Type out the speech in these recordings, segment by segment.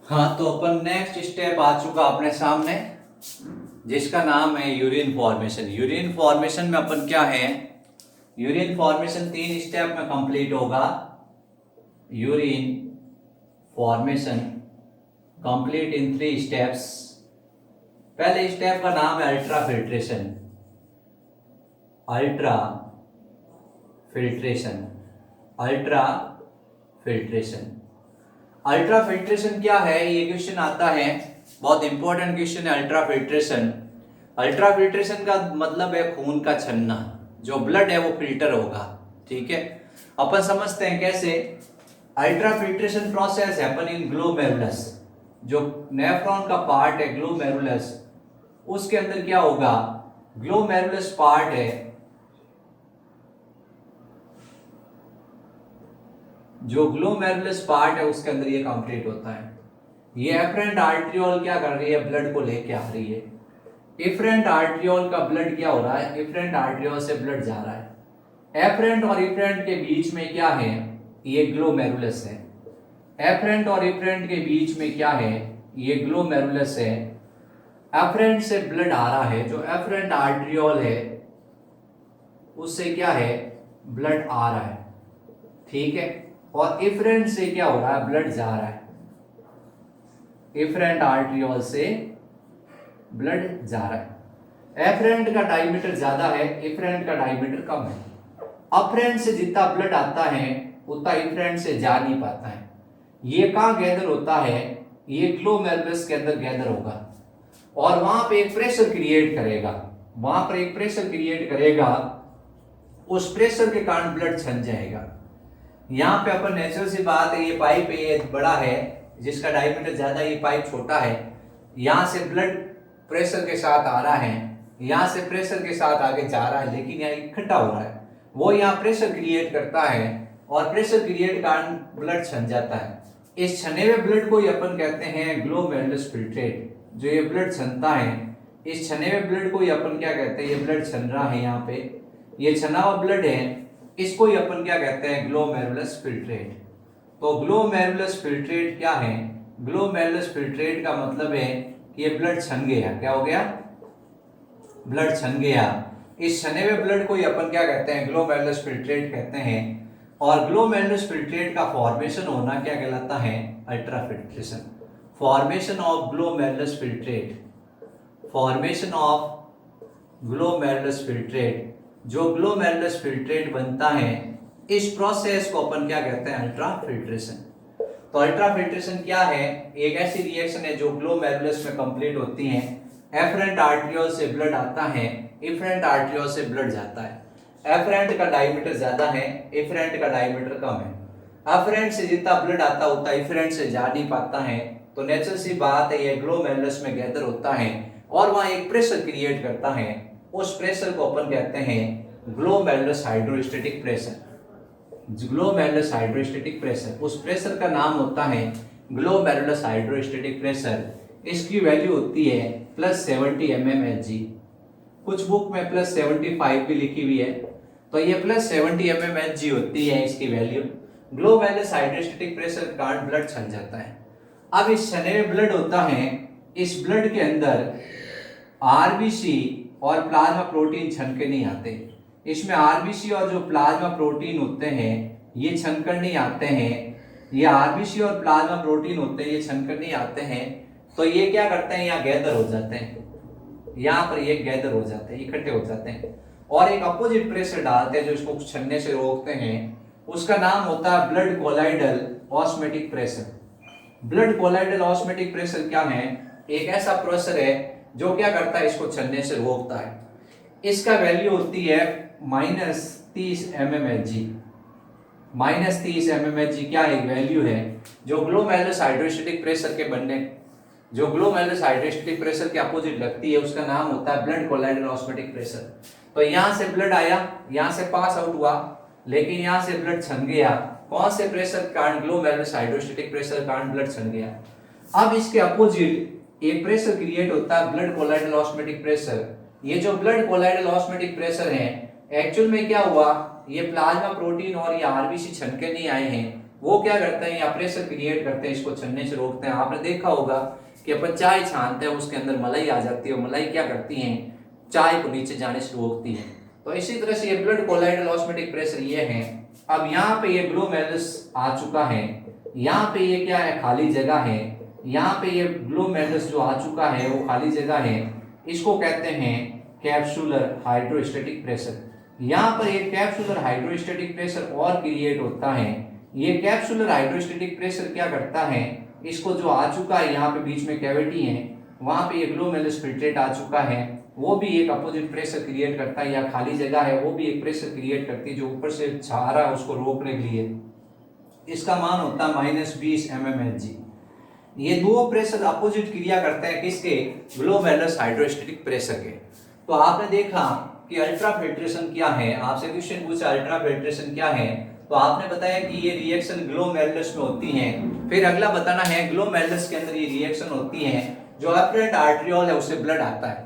हाँ, तो अपन next step आ चुका अपने सामने, जिसका नाम है यूरिन फॉर्मेशन। यूरिन फॉर्मेशन में अपन क्या है, यूरिन फॉर्मेशन 3 स्टेप में कंप्लीट होगा। Urine formation complete in 3 steps. पहले स्टेप का नाम है ultra filtration. Ultra filtration, ultra filtration. Ultra filtration क्या है, ये क्वेश्चन आता है, बहुत इंपॉर्टेंट क्वेश्चन है अल्ट्रा फिल्ट्रेशन। अल्ट्रा फिल्ट्रेशन का मतलब है खून का छन्ना, जो ब्लड है वो फिल्टर होगा। ठीक है, अपन समझते हैं कैसे। Ultra filtration process happen in glomerulus. जो नेफ्रॉन का पार्ट है ग्लोमेरुलस, उसके अंदर क्या होगा, ग्लोमेरुलस पार्ट है, जो ग्लोमेरुलस पार्ट है उसके अंदर ये कंप्लीट होता है। ये एफरेंट आर्ट्रियोल क्या कर रही है, ब्लड को लेके आ रही है। इफरेंट आर्ट्रियोल का ब्लड क्या हो रहा है, इफरेंट आर्ट्रियोल से ब्लड जा रहा है। एफरेंट और इफरेंट के बीच में क्या है, ये ग्लोमेरुलस है। एफरेंट और इफरेंट के बीच में क्या है, ये ग्लोमेरुलस है। एफरेंट से ब्लड आ रहा है, जो एफरेंट आर्ट्रियोल है उससे क्या है, ब्लड आ रहा है। ठीक है, और इफरेंट से क्या हो रहा है, ब्लड जा रहा है। इफरेंट आर्ट्रियोल से ब्लड जा रहा है। एफरेंट का डायमीटर ज्यादा है, इफरेंट का डायमीटर कम है। अफरेंट से जितना ब्लड आता है उतना इफरेंट से जा नहीं पाता है। ये कहाँ गैदर होता है, ये ग्लोमेरुलस के अंदर गैदर होगा और वहां पे एक प्रेशर क्रिएट करेगा। वहां पर एक प्रेशर क्रिएट करेगा, उस प्रेशर के कारण ब्लड छन जाएगा। यहाँ पे अपन नेचुरल सी बात है, ये पाइप ये बड़ा है जिसका डायमीटर ज्यादा, ये पाइप छोटा है। यहाँ से ब्लड प्रेशर के साथ आ रहा है, यहाँ से प्रेशर के साथ आगे जा रहा है, लेकिन यहाँ इकट्ठा हो रहा है। वो यहाँ प्रेशर क्रिएट करता है और प्रेशर क्रिएट कारण ब्लड छन जाता है। इस छने हुए ब्लड को ही अपन कहते हैं ग्लोमेरुलस फिल्ट्रेट। जो ये ब्लड छनता है, इस छने हुए ब्लड को ही अपन क्या कहते हैं, ये ब्लड छन रहा है यहाँ पे, ये छना हुआ ब्लड है, इसको ही अपन क्या कहते हैं, ग्लोमेरुलस फिल्ट्रेट। तो ग्लोमेरुलस फिल्ट्रेट क्या है, ग्लोमेरुलस फिल्ट्रेट का मतलब है कि ये ब्लड छन गया। क्या हो गया, ब्लड छन गया। इस छने हुए ब्लड को ही अपन क्या कहते हैं, ग्लोमेरुलस फिल्ट्रेट कहते हैं। और ग्लोमेरुलस फिल्ट्रेट का फॉर्मेशन होना क्या कहलाता है, ultra filtration. Formation of glomerulus filtrate, formation of glomerulus filtrate, जो ग्लोमेरुलस फिल्ट्रेट बनता है, इस प्रोसेस को अपन क्या कहते हैं, अल्ट्रा फिल्ट्रेशन। तो अल्ट्रा फिल्ट्रेशन क्या है, एक ऐसी रिएक्शन है जो ग्लोमेरुलस में कंप्लीट होती है। एफरेंट आर्ट्रियोल से ब्लड आता है, इफरेंट आर्ट्रियोल से ब्लड जाता है। एफरेंट का डायमीटर ज्यादा है, इफरेंट का डायमीटर कम है। एफरेंट से जितना ब्लड आता होता है, इफरेंट से जा नहीं पाता है। तो नेचुरल सी बात है, ये ग्लोमेरुलस में गैदर होता है और वहां एक प्रेशर क्रिएट करता है। उस प्रेशर को अपन कहते हैं glomerulus hydrostatic pressure. Glomerulus hydrostatic pressure, उस प्रेशर का नाम होता है ग्लोमेरुलस हाइड्रोस्टैटिक प्रेशर। इसकी वैल्यू होती है +70 mmHg। कुछ बुक में +75 भी लिखी हुई है, तो ये +70 mmHg होती है इसकी वैल्यू। ग्लोमेरुलस हाइड्रोस्टैटिक प्रेशर के कारण ब्लड छन जाता है। अब इस छने में ब्लड होता है, इस ब्लड के अंदर आरबीसी और प्लाज्मा प्रोटीन छन के नहीं आते। इसमें आरबीसी और जो प्लाज्मा प्रोटीन होते हैं ये छनकर नहीं आते हैं। ये आरबीसी और प्लाज्मा प्रोटीन होते हैं, ये छनकर नहीं आते हैं। तो ये क्या करते हैं, यहाँ गैदर हो जाते हैं, यहाँ पर ये गैदर हो जाते हैं, इकट्ठे हो जाते हैं और एक अपोजिट प्रेशर डालते हैं जो इसको छनने से रोकते हैं। उसका नाम होता है blood colloidal osmotic pressure. Blood colloidal osmotic pressure क्या है, एक ऐसा प्रेशर है जो क्या करता है, इसको छनने से रोकता है। इसका वैल्यू होती है -30 mmHg। -30 mmHg क्या एक वैल्यू है जो ग्लोमेरुलस हाइड्रोस्टैटिक प्रेशर के बनने, जो ग्लोमेरुलस हाइड्रोस्टैटिक प्रेशर के अपोजिट लगती है, उसका नाम होता है ब्लड कोलाइडल ऑस्मोटिक प्रेशर। तो यहाँ से ब्लड आया, यहाँ से पास आउट हुआ, लेकिन यहाँ से ब्लड छन गया। कौन से प्रेशर के कारण, ग्लोमेरुलस हाइड्रोस्टैटिक प्रेशर के कारण ब्लड छन गया। अब इसके अपोजिट एक प्रेशर क्रिएट होता है ब्लड कोलाइडल ऑस्मोटिक प्रेशर। ये जो ब्लड कोलाइडल ऑस्मोटिक प्रेशर है, एक्चुअल में क्या हुआ, ये प्लाज्मा प्रोटीन और ये आरबीसी छन के नहीं आए हैं, वो क्या करते हैं, या प्रेशर क्रिएट करते हैं, इसको छनने से रोकते हैं। आपने देखा होगा कि अपन चाय छानते हैं, उसके अंदर मलाई आ जाती है, मलाई क्या करती है, चाय को नीचे जाने से रोकती है। तो इसी तरह से ये ब्लड कोलाइडल ऑस्मोटिक प्रेशर ये है। अब यहाँ पे ये ग्लोमेरुलस आ चुका है, यहाँ पे ये क्या है, खाली जगह है, यहाँ पे ये ग्लोमेरुलस जो आ चुका है वो खाली जगह है, इसको कहते हैं कैप्सुलर हाइड्रोस्टैटिक प्रेशर। यहाँ पर एक कैप्सुलर हाइड्रोस्टैटिक प्रेशर और क्रिएट होता है। ये कैप्सुलर हाइड्रोस्टैटिक प्रेशर क्या करता है, इसको जो आ चुका है यहाँ पे बीच में कैविटी है, वहां पे ये ग्लोमेरुलस फिल्ट्रेट आ चुका है, वो भी एक अपोजिट प्रेशर क्रिएट करता है, या खाली जगह है वो भी एक प्रेशर क्रिएट करती है जो ऊपर से छा रहा है उसको रोकने के लिए। इसका मान होता है -20 mmHg। ये दो प्रेशर अपोजिट क्रिया करते हैं किसके, ग्लोमेरुलस हाइड्रोस्टैटिक प्रेशर के। तो आपने देखा कि अल्ट्रा फिल्ट्रेशन क्या है, आपसे क्वेश्चन पूछा अल्ट्रा फिल्ट्रेशन क्या है, तो आपने बताया कि ये रिएक्शन ग्लोमेरुलस में होती है। फिर अगला बताना है ग्लोमेरुलस के अंदर ये रिएक्शन होती है, जो एफरेंट आर्टरियोल है उससे ब्लड आता है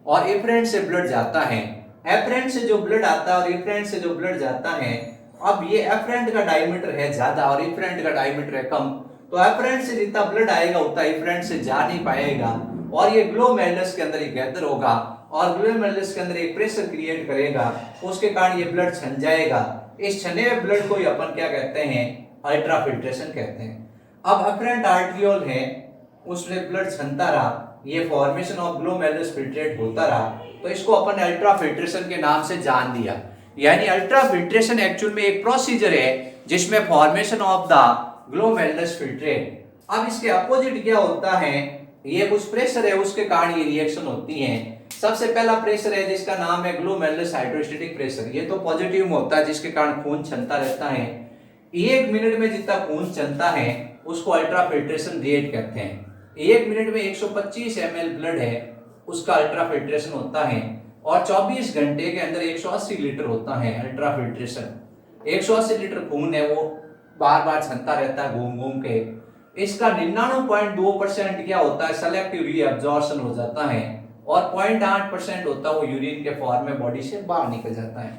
और एफरेंट से ब्लड जाता है। एफरेंट से जो ब्लड आता है और एफरेंट से जो ब्लड जाता है, अब ये एफरेंट का डायमीटर है ज्यादा और एफरेंट का डायमीटर है कम, तो एफरेंट से जितना ब्लड आएगा उतना एफरेंट से जा नहीं पाएगा और ये ग्लोमेरुलस के अंदर गैदर होगा और ग्लोमेरुलस के अंदर एक प्रेशर क्रिएट करेगा, उसके कारण ये ब्लड छन जाएगा। इस छने हुए ब्लड को ही अपन क्या कहते हैं, अल्ट्रा फिल्ट्रेशन कहते हैं। अब एफरेंट आर्टरियोल है उसमें ब्लड छनता रहा, ये फॉर्मेशन ऑफ ग्लोमेरुलस फिल्ट्रेट होता रहा, तो इसको अपन अल्ट्रा फिल्ट्रेशन के नाम से जान दिया। यानी अल्ट्रा फिल्ट्रेशन एक्चुअल में एक प्रोसीजर है जिसमें formation of the glomerulus filtrate. अब इसके अपोजिट क्या होता है, ये कुछ प्रेशर है उसके कारण ये रिएक्शन होती है। सबसे पहला प्रेशर है जिसका नाम है ग्लोमेरुलस हाइड्रोस्टैटिक प्रेशर, ये तो पॉजिटिव में होता है जिसके कारण खून चलता रहता है। 1 मिनट में जितना खून चलता है उसको अल्ट्रा फिल्ट्रेशन रेट कहते हैं। 1 मिनट में 125 ml ब्लड है उसका अल्ट्रा फिल्ट्रेशन होता है और 24 घंटे के अंदर 180 लीटर होता है अल्ट्रा फिल्ट्रेशन। 180 लीटर खून है वो बार बार छनता रहता है घूम घूम के। इसका 99.2% क्या होता है, सेलेक्टिव रीअब्जॉर्प्शन हो जाता है और 0.8% होता है वो यूरिन के फॉर्म में बॉडी से बाहर निकल जाता है।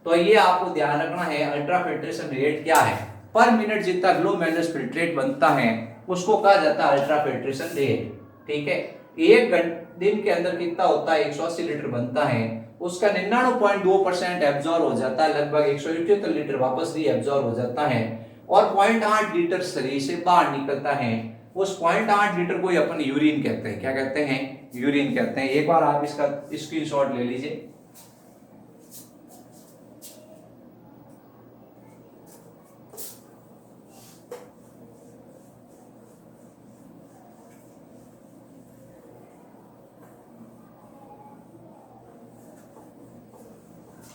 तो ये आपको ध्यान रखना है, अल्ट्रा फिल्ट्रेशन रेट क्या है, पर मिनट जितना ग्लोमेरुलस फिल्ट्रेट बनता है उसको कहा जाता है अल्ट्रा फिल्ट्रेशन रेट। ठीक है, एक दिन के अंदर कितना होता है, 180 लीटर बनता है, उसका 99.2% एब्जॉर्ब हो जाता है, लगभग 178 लीटर वापस रीअब्जॉर्ब हो जाता है और 0.8 लीटर शरीर से बाहर निकलता है। उस 0.8 लीटर को ही अपन यूरिन कहते हैं। क्या कहते हैं, यूरिन कहते हैं। एक बार आप इसका स्क्रीनशॉट ले लीजिए।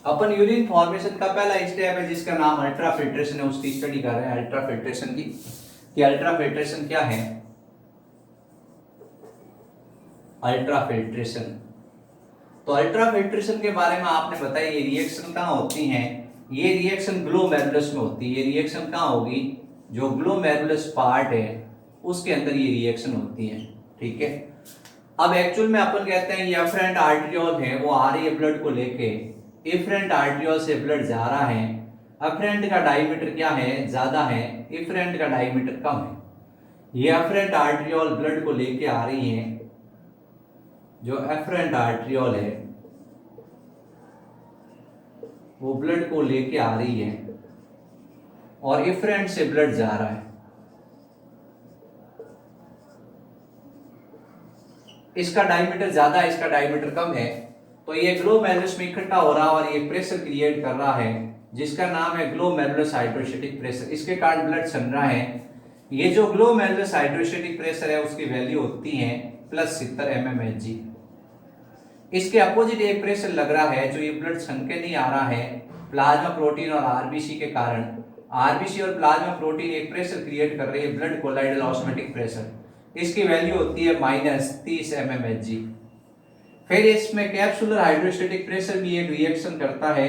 अपन यूरिन फॉर्मेशन का पहला स्टेप है जिसका नाम अल्ट्रा फिल्ट्रेशन है, उसकी स्टडी कर रहे हैं अल्ट्रा फिल्ट्रेशन की, कि अल्ट्रा फिल्ट्रेशन क्या है। अल्ट्रा फिल्ट्रेशन, तो अल्ट्रा फिल्ट्रेशन के बारे में आपने बताया ये रिएक्शन कहाँ होती हैं, ये रिएक्शन ग्लोमेरुलस में होती है। ये रिएक्शन कहाँ होगी, जो ग्लोमेरुलस पार्ट है उसके अंदर ये रिएक्शन होती है। ठीक है, अब एक्चुअल में अपन कहते हैं ये एफरेंट आर्टरियोल है, वो आ रही है ब्लड को लेके, एफरेंट आर्टरियोल से ब्लड जा रहा है। एफरेंट का डायमीटर क्या है, ज्यादा है, एफरेंट का डायमीटर कम है। ये एफरेंट आर्टरियोल ब्लड को लेके आ रही है, जो एफरेंट आर्टरियोल है वो ब्लड को लेके आ रही है और एफरेंट से ब्लड जा रहा है। इसका डायमीटर ज्यादा है, इसका डायमीटर कम है, तो ये ग्लोमेरुलस में इकट्ठा हो रहा है और ये प्रेशर क्रिएट कर रहा है जिसका नाम है ग्लोमेरुलस हाइड्रोस्टैटिक प्रेशर। इसके कारण ब्लड चल रहा है। ये जो ग्लोमेरुलस हाइड्रोस्टैटिक प्रेशर है उसकी वैल्यू होती है +70 mmHg। इसके अपोजिट एक प्रेशर लग रहा है जो ये ब्लड छन के नहीं आ रहा है, प्लाज्मा प्रोटीन और आरबीसी के कारण। आरबीसी और प्लाज्मा प्रोटीन एक प्रेशर क्रिएट कर रही है, ब्लड कोलाइडल ऑस्मोटिक प्रेशर। इसकी वैल्यू होती है -30 mmHg। फिर इसमें कैप्सुलर हाइड्रोस्टैटिक प्रेशर भी एक रिएक्शन करता है,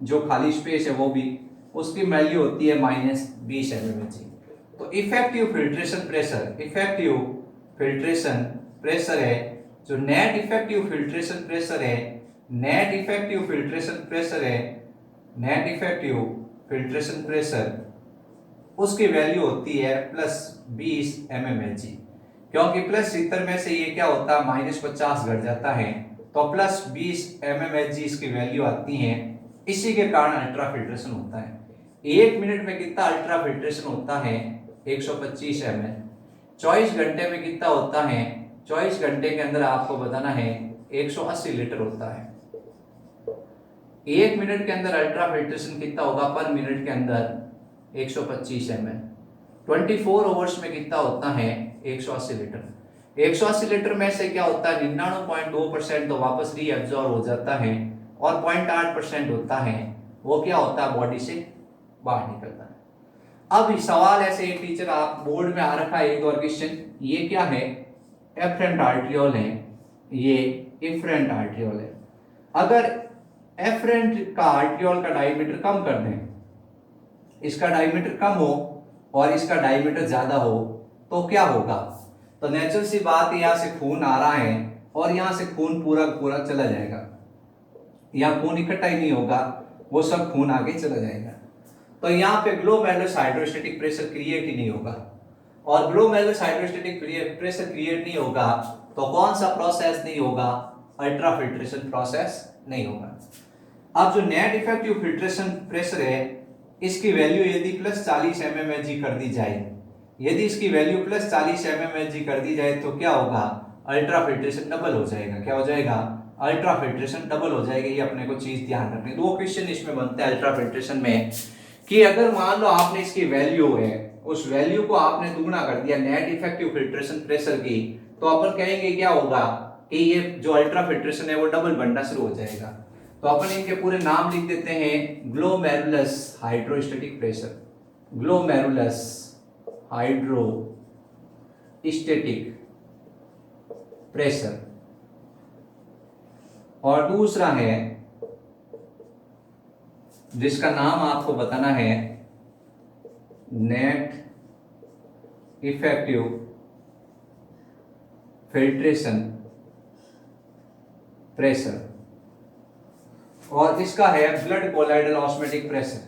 जो खाली स्पेस है वो भी, उसकी वैल्यू होती है -20 mmHg। तो effective filtration pressure, effective filtration pressure है, जो नेट इफेक्टिव फिल्ट्रेशन प्रेशर है, नेट इफेक्टिव फिल्ट्रेशन प्रेशर है, नेट इफेक्टिव फिल्ट्रेशन प्रेशर उसकी वैल्यू होती है +20 mmHg, क्योंकि +70 में से ये क्या होता है -50 घट जाता है, तो +20 mmHg इसकी वैल्यू आती है। इसी के कारण अल्ट्रा फिल्ट्रेशन होता है। 1 मिनट में कितना अल्ट्रा फिल्ट्रेशन होता है 125 ml। 24 घंटे में कितना होता है, 24 घंटे के अंदर आपको बताना है 180 लीटर होता है। 1 मिनट के अंदर अल्ट्रा फिल्ट्रेशन कितना होगा पर मिनट के अंदर 125 ml। 24 आवर्स में कितना होता है 180 लीटर। 180 लीटर में से क्या होता है 99.2% तो वापस रीअब्जॉर्ब हो जाता है और 0.8% होता है वो क्या होता है बॉडी से बाहर निकलता है। अब सवाल ऐसे एक टीचर आप बोर्ड में आ रखा है एक और क्वेश्चन, ये क्या है एफरेंट आर्ट्रियोल है, ये इफरेंट आर्ट्रियोल है। अगर एफरेंट का आर्ट्रियोल का डायमीटर कम कर दें, इसका डायमीटर कम हो और इसका डायमीटर ज्यादा हो तो क्या होगा, तो नेचुरल सी बात है यहाँ से खून आ रहा है और यहाँ से खून पूरा पूरा चला जाएगा, यहाँ खून इकट्ठा ही नहीं होगा, वो सब खून आगे चला जाएगा। तो यहाँ पे ग्लोमेरुलस हाइड्रोस्टैटिक प्रेशर क्रिएट ही नहीं होगा, और ग्लोमेरुलस हाइड्रोस्टैटिक प्रेशर क्रिएट नहीं होगा तो कौन सा प्रोसेस नहीं होगा, अल्ट्रा फिल्ट्रेशन प्रोसेस नहीं होगा। अब जो नेट इफेक्टिव फिल्ट्रेशन प्रेशर है इसकी वैल्यू यदि +40 mmHg कर दी जाए, यदि इसकी वैल्यू +40 mmHg कर दी जाए तो क्या होगा, अल्ट्रा फिल्ट्रेशन डबल हो जाएगा। क्या हो जाएगा, अल्ट्रा फिल्ट्रेशन डबल हो जाएगा। ये अपने को चीज ध्यान रखनी। दो क्वेश्चन इसमें बनते हैं अल्ट्रा फिल्ट्रेशन में कि अगर मान लो आपने इसकी वैल्यू है उस वैल्यू को आपने दुगना कर दिया नेट इफेक्टिव फिल्ट्रेशन प्रेशर की, तो अपन कहेंगे क्या होगा कि ये जो अल्ट्रा फिल्ट्रेशन है वो डबल बनना शुरू हो जाएगा। तो अपन इनके पूरे नाम लिख देते हैं, glomerulus hydrostatic pressure, glomerulus hydrostatic pressure, और दूसरा है जिसका नाम आपको बताना है नेट इफेक्टिव फिल्ट्रेशन प्रेशर, और इसका है blood colloidal osmotic pressure,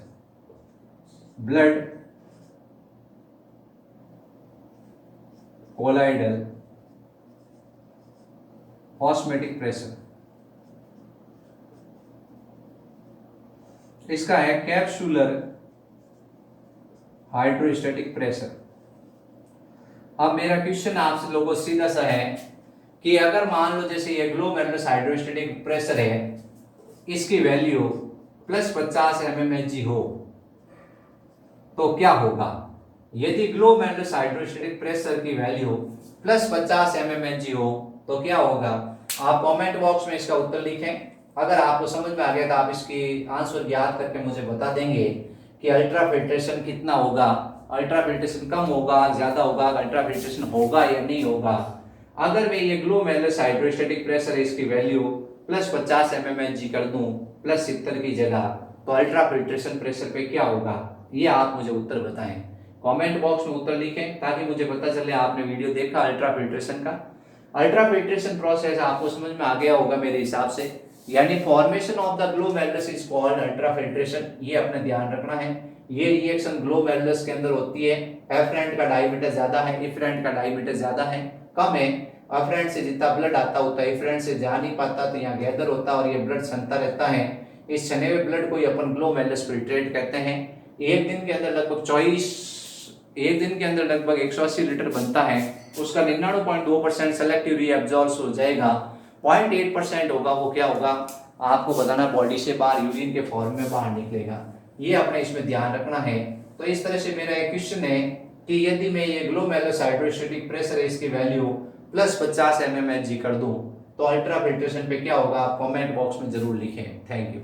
blood colloidal osmotic pressure, इसका है कैप्सुलर हाइड्रोस्टैटिक प्रेशर। अब मेरा क्वेश्चन आप लोगों को सीधा सा है कि अगर मान लो जैसे ये ग्लोमेरुलस हाइड्रोस्टैटिक प्रेशर है, इसकी वैल्यू +50 mmHg हो तो क्या होगा। यदि ग्लोमेरुलस हाइड्रोस्टैटिक प्रेशर की वैल्यू +50 mmHg हो तो क्या होगा, आप कमेंट बॉक्स में इसका उत्तर लिखें। अगर आपको समझ में आ गया तो आप इसकी आंसर याद करके मुझे बता देंगे कि अल्ट्रा फिल्ट्रेशन कितना होगा, अल्ट्रा फिल्ट्रेशन कम होगा, ज्यादा होगा, अल्ट्रा फिल्ट्रेशन होगा या नहीं होगा। अगर मैं ये ग्लोमेरुलस हाइड्रोस्टैटिक प्रेशर इसकी वैल्यू +50 mmHg कर दूं +70 की जगह, तो अल्ट्रा फिल्ट्रेशन प्रेशर पे क्या होगा, ये आप मुझे उत्तर बताएं। कमेंट बॉक्स में उत्तर लिखें ताकि मुझे पता चले आपने वीडियो देखा अल्ट्रा फिल्ट्रेशन का। अल्ट्रा फिल्ट्रेशन प्रोसेस आपको समझ में आ गया होगा मेरे हिसाब से, यानी formation of the glomerulus is called ultra filtration. ये अपने ध्यान रखना है। ये रिएक्शन ग्लोमेरुलस के अंदर होती है। एफरेंट का डायमीटर ज्यादा है, इफरेंट का डायमीटर ज्यादा है, कम है। एफरेंट से जितना ब्लड आता होता है इफरेंट से जा नहीं पाता, तो यहाँ गैदर होता है और ये ब्लड छनता रहता है। इस छने हुए ब्लड को ही अपन ग्लोमेरुलस फिल्ट्रेट कहते हैं। एक दिन के अंदर लगभग 180 लीटर बनता है, उसका 99.2% सेलेक्टिव रीअब्जॉर्ब हो जाएगा। 0.8% होगा वो क्या होगा आपको बताना, बॉडी से बाहर यूरिन के फॉर्म में बाहर निकलेगा। ये अपने इसमें ध्यान रखना है। तो इस तरह से मेरा एक क्वेश्चन है कि यदि मैं ये ग्लोमेरुलस हाइड्रोस्टैटिक प्रेशर है इसकी वैल्यू +50 mmHg कर दूं तो अल्ट्रा फिल्ट्रेशन पे क्या होगा, आप कमेंट बॉक्स में जरूर लिखें। Thank you.